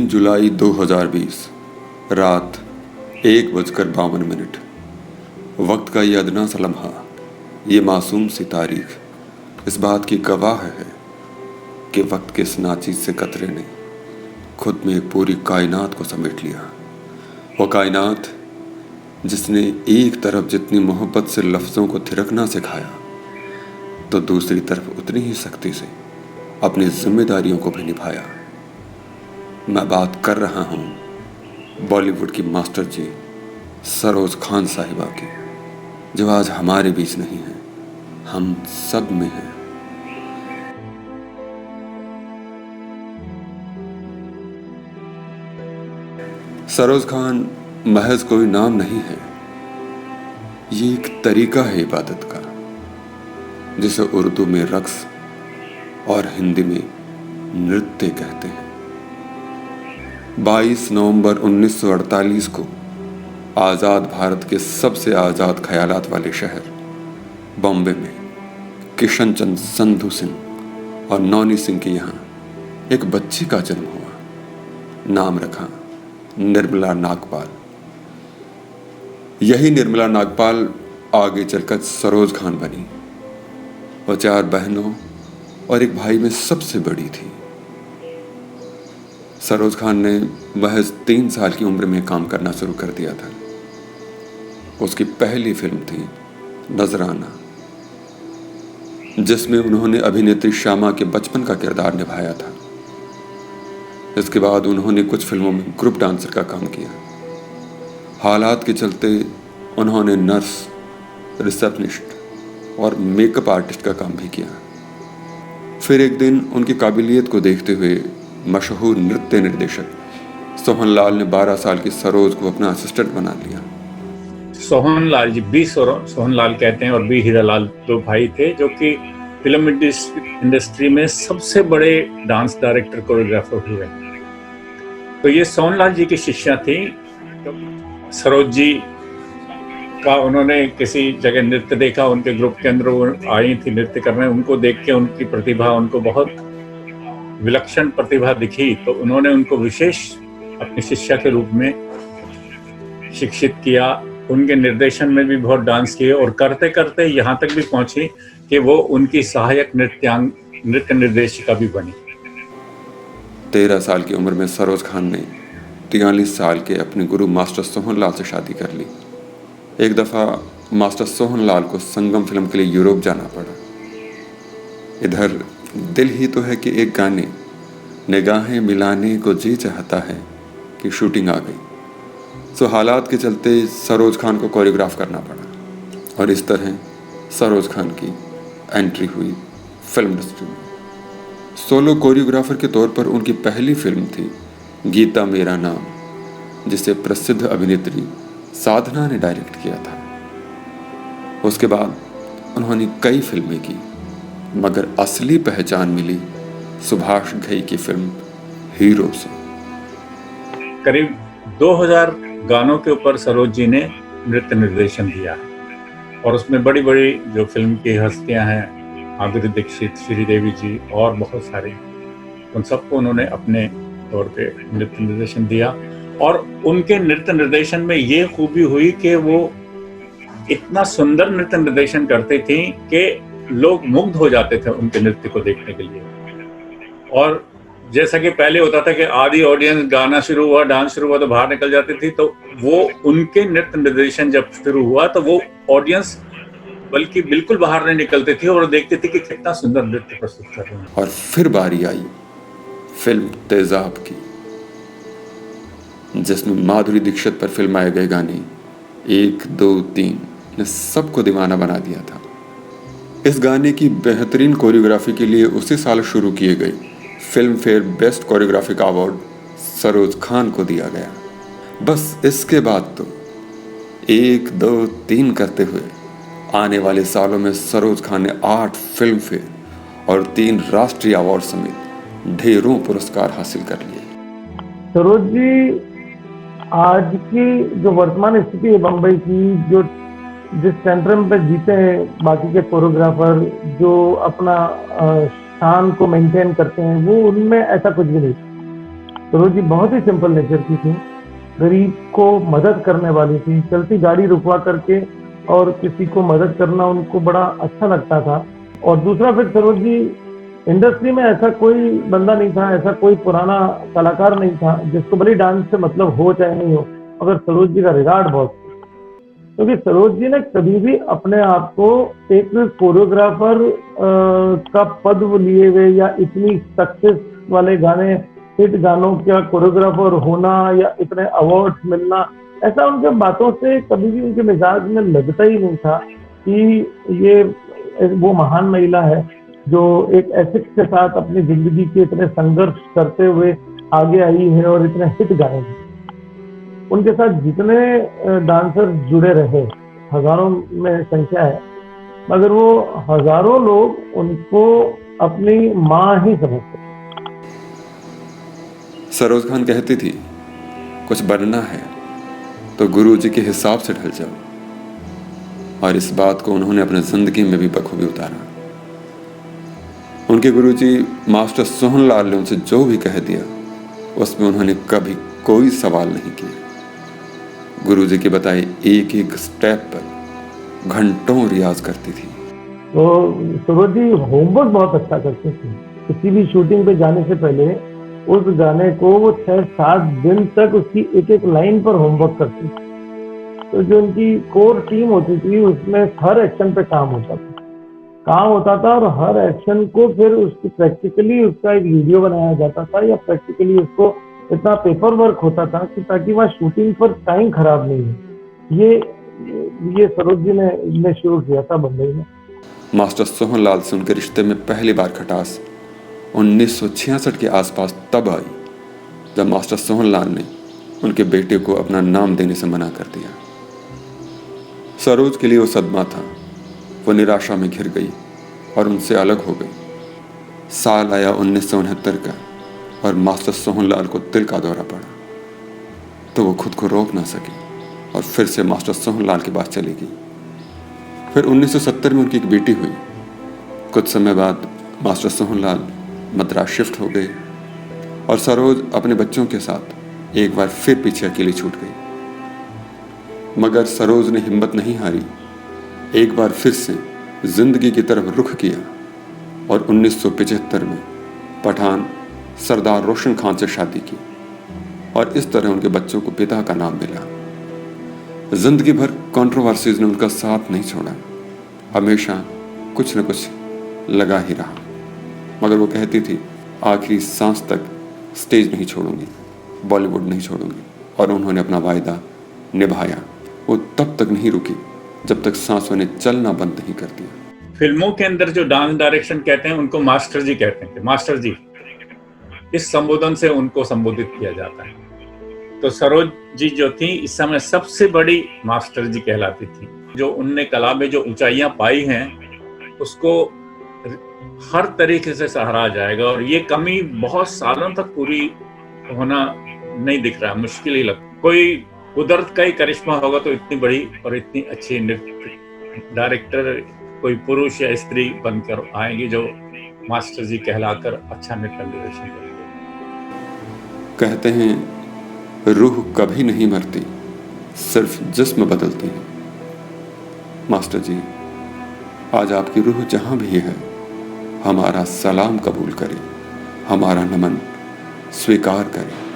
जुलाई 2020 रात 1:52। वक्त का ये अदना सा लम्हा, ये मासूम सी तारीख इस बात की गवाह है कि वक्त के इस नाचीज से कतरे ने खुद में एक पूरी कायनात को समेट लिया। वो कायनात जिसने एक तरफ जितनी मोहब्बत से लफ्ज़ों को थिरकना सिखाया, तो दूसरी तरफ उतनी ही सख्ती से अपनी जिम्मेदारियों को भी निभाया। मैं बात कर रहा हूँ बॉलीवुड की मास्टर जी सरोज खान साहिबा की, जो आज हमारे बीच नहीं है, हम सब में है। सरोज खान महज कोई नाम नहीं है, ये एक तरीका है इबादत का, जिसे उर्दू में रक्स और हिंदी में नृत्य कहते हैं। 22 नवंबर 1948 को आज़ाद भारत के सबसे आज़ाद ख्यालात वाले शहर बॉम्बे में किशन चंद संधू सिंह और नौनी सिंह के यहाँ एक बच्ची का जन्म हुआ। नाम रखा निर्मला नागपाल। यही निर्मला नागपाल आगे चलकर सरोज खान बनी। वो 4 बहनों और एक भाई में सबसे बड़ी थी। सरोज खान ने महज 3 साल की उम्र में काम करना शुरू कर दिया था। उसकी पहली फिल्म थी नजराना, जिसमें उन्होंने अभिनेत्री श्यामा के बचपन का किरदार निभाया था। इसके बाद उन्होंने कुछ फिल्मों में ग्रुप डांसर का काम किया। हालात के चलते उन्होंने नर्स, रिसेप्शनिस्ट और मेकअप आर्टिस्ट का काम भी किया। फिर एक दिन उनकी काबिलियत को देखते हुए मशहूर नृत्य निर्देशक सोहनलाल ने 12 साल की सरोज को अपना असिस्टेंट बना लिया। सोहनलाल जी, बी सोहनलाल कहते हैं, और बी हीरालाल 2 भाई थे, जो कि फिल्म इंडस्ट्री में सबसे बड़े डांस डायरेक्टर कोरियोग्राफर हुए। तो ये सोहनलाल जी की शिष्या थी। सरोज जी का उन्होंने किसी जगह नृत्य देखा, उनके ग्रुप के अंदर वो आई थी नृत्य करने। उनको देख के उनकी प्रतिभा, उनको बहुत विलक्षण प्रतिभा दिखी, तो उन्होंने उनको विशेष अपनी शिष्या के रूप में शिक्षित किया। उनके निर्देशन में भी बहुत डांस किए और करते करते यहाँ तक भी पहुंची कि वो उनकी सहायक नृत्य निर्देशिका भी बनी। 13 साल की उम्र में सरोज खान ने 43 साल के अपने गुरु मास्टर सोहनलाल से शादी कर ली। एक दफ़ा मास्टर सोहनलाल को संगम फिल्म के लिए यूरोप जाना पड़ा। इधर दिल ही तो है कि एक गाने निगाहें मिलाने को जी चाहता है कि शूटिंग आ गई। सो हालात के चलते सरोज खान को कोरियोग्राफ करना पड़ा और इस तरह सरोज खान की एंट्री हुई फिल्म इंडस्ट्री में। सोलो कोरियोग्राफर के तौर पर उनकी पहली फिल्म थी गीता मेरा नाम, जिसे प्रसिद्ध अभिनेत्री साधना ने डायरेक्ट किया था। उसके बाद उन्होंने कई फिल्में की, मगर असली पहचान मिली सुभाष घई की फिल्म हीरो से। करीब 2000 गानों के ऊपर सरोज जी ने नृत्य निर्देशन दिया है और उसमें बड़ी बड़ी जो फिल्म की हस्तियां हैं, माधुरी दीक्षित, श्रीदेवी जी और बहुत सारे, उन सबको उन्होंने अपने तौर पे नृत्य निर्देशन दिया। और उनके नृत्य निर्देशन में ये खूबी हुई कि वो इतना सुंदर नृत्य निर्देशन करती थी कि लोग मुग्ध हो जाते थे उनके नृत्य को देखने के लिए। और जैसा कि पहले होता था कि आधी ऑडियंस गाना शुरू हुआ, डांस शुरू हुआ तो बाहर निकल जाती थी, तो वो उनके नृत्य निर्देशन जब शुरू हुआ तो वो ऑडियंस बल्कि बिल्कुल बाहर नहीं निकलती थी और देखती थी कि कितना सुंदर नृत्य प्रस्तुत कर रहे हैं। और फिर बारी आई फिल्म तेजाब की, जिसमें माधुरी दीक्षित पर फिल्माए गए गाने 1, 2, 3 ने सबको दीवाना बना दिया था। इस गाने की बेहतरीन कोरियोग्राफी के लिए उसी साल शुरू किए गए फिल्म फेयर बेस्ट कोरियोग्राफी का अवार्ड सरोज खान को दिया गया। बस इसके बाद तो 1, 2, 3 करते हुए आने वाले सालों में सरोज खान ने 8 फिल्म फेयर और 3 राष्ट्रीय अवार्ड समेत ढेरों पुरस्कार हासिल कर लिए। सरोज जी आज की जो वर्तमान स्थिति है बम्बई की, जो जिस टेंट्रम पे जीते हैं बाकी के कोरियोग्राफर, जो अपना शान को मेंटेन करते हैं, वो उनमें ऐसा कुछ भी नहीं। सरोज जी बहुत ही सिंपल नेचर की थी, गरीब को मदद करने वाली थी, चलती गाड़ी रुकवा करके और किसी को मदद करना उनको बड़ा अच्छा लगता था। और दूसरा फिर सरोज जी इंडस्ट्री में ऐसा कोई बंदा नहीं था, ऐसा कोई पुराना कलाकार नहीं था जिसको भले डांस से मतलब हो चाहे नहीं हो, मगर सरोज जी का रिगार्ड बहुत, क्योंकि सरोज जी ने कभी भी अपने आप को एक कोरियोग्राफर का पद लिए हुए या इतनी सक्सेस वाले गाने, हिट गानों का कोरियोग्राफर होना या इतने अवार्ड्स मिलना, ऐसा उनके बातों से कभी भी उनके मिजाज में लगता ही नहीं था कि ये वो महान महिला है जो एक एथिक्स के साथ अपनी जिंदगी के इतने संघर्ष करते हुए आगे आई है और इतने हिट गाए हैं। उनके साथ जितने डांसर जुड़े रहे, हजारों में संख्या है, मगर वो हजारों लोग उनको अपनी माँ ही समझते। सरोज खान कहती थी, कुछ बनना है तो गुरुजी के हिसाब से ढल जाओ, और इस बात को उन्होंने अपने जिंदगी में भी बखूबी उतारा। उनके गुरुजी मास्टर सोहनलाल ने उनसे जो भी कह दिया उसमें उन्होंने कभी कोई सवाल नहीं किया। गुरुजी के बताए एक एक स्टेप पर घंटों रियाज करती थी। तो सरोज जी होमवर्क बहुत अच्छा करती थी। किसी भी शूटिंग पे जाने से पहले उस गाने को वो 6-7 दिन तक उसकी एक एक लाइन पर होमवर्क करती थी। तो जो उनकी कोर टीम होती थी उसमें हर एक्शन पे काम होता था और हर एक्शन को फिर उसकी प्रैक्टिकली उसका एक वीडियो बनाया जाता था या प्रैक्टिकली उसको इतना पेपर वर्क होता था कि ताकि वहाँ शूटिंग पर टाइम खराब नहीं हो। ये सरोज जी ने शुरू किया था बम्बई में। मास्टर सोहनलाल से उनके रिश्ते में पहली बार खटास 1966 के आसपास तब आई जब मास्टर सोहनलाल ने उनके बेटे को अपना नाम देने से मना कर दिया। सरोज के लिए वो सदमा था। वो निराशा में घिर गई और उनसे अलग हो गई। साल आया 1969 का और मास्टर सोहनलाल को दिल का दौरा पड़ा, तो वो खुद को रोक ना सकी और फिर से मास्टर सोहनलाल के पास चली गई। फिर 1970 में उनकी एक बेटी हुई। कुछ समय बाद मास्टर सोहनलाल मद्रास शिफ्ट हो गए और सरोज अपने बच्चों के साथ एक बार फिर पीछे अकेली छूट गई। मगर सरोज ने हिम्मत नहीं हारी, एक बार फिर से जिंदगी की तरफ रुख किया और 1975 में पठान सरदार रोशन खान से शादी की और इस तरह उनके बच्चों को पिता का नाम मिला। जिंदगी भर कंट्रोवर्सीज ने उनका साथ नहीं छोड़ा, हमेशा कुछ न कुछ लगा ही रहा। मगर वो कहती थी, आखिरी सांस तक स्टेज नहीं छोड़ूंगी, बॉलीवुड नहीं छोड़ूंगी, और उन्होंने अपना वायदा निभाया। वो तब तक नहीं रुकी जब तक सांसों ने चलना बंद नहीं कर दिया। फिल्मों के अंदर जो डांस डायरेक्शन कहते हैं उनको मास्टर जी कहते हैं। मास्टर जी इस संबोधन से उनको संबोधित किया जाता है। तो सरोज जी जो थी इस समय सबसे बड़ी मास्टर जी कहलाती थी। जो उनने कला में जो ऊंचाइयां पाई हैं उसको हर तरीके से सराहा जाएगा और ये कमी बहुत सालों तक पूरी होना नहीं दिख रहा है, मुश्किल ही लगता। कोई कुदरत का ही करिश्मा होगा तो इतनी बड़ी और इतनी अच्छी नृत्य डायरेक्टर कोई पुरुष या स्त्री बनकर आएंगे जो मास्टर जी कहलाकर अच्छा नृत्य निर्देशन करेंगे। कहते हैं रूह कभी नहीं मरती, सिर्फ जिस्म बदलती है। मास्टर जी आज आपकी रूह जहां भी है हमारा सलाम कबूल करें, हमारा नमन स्वीकार करें।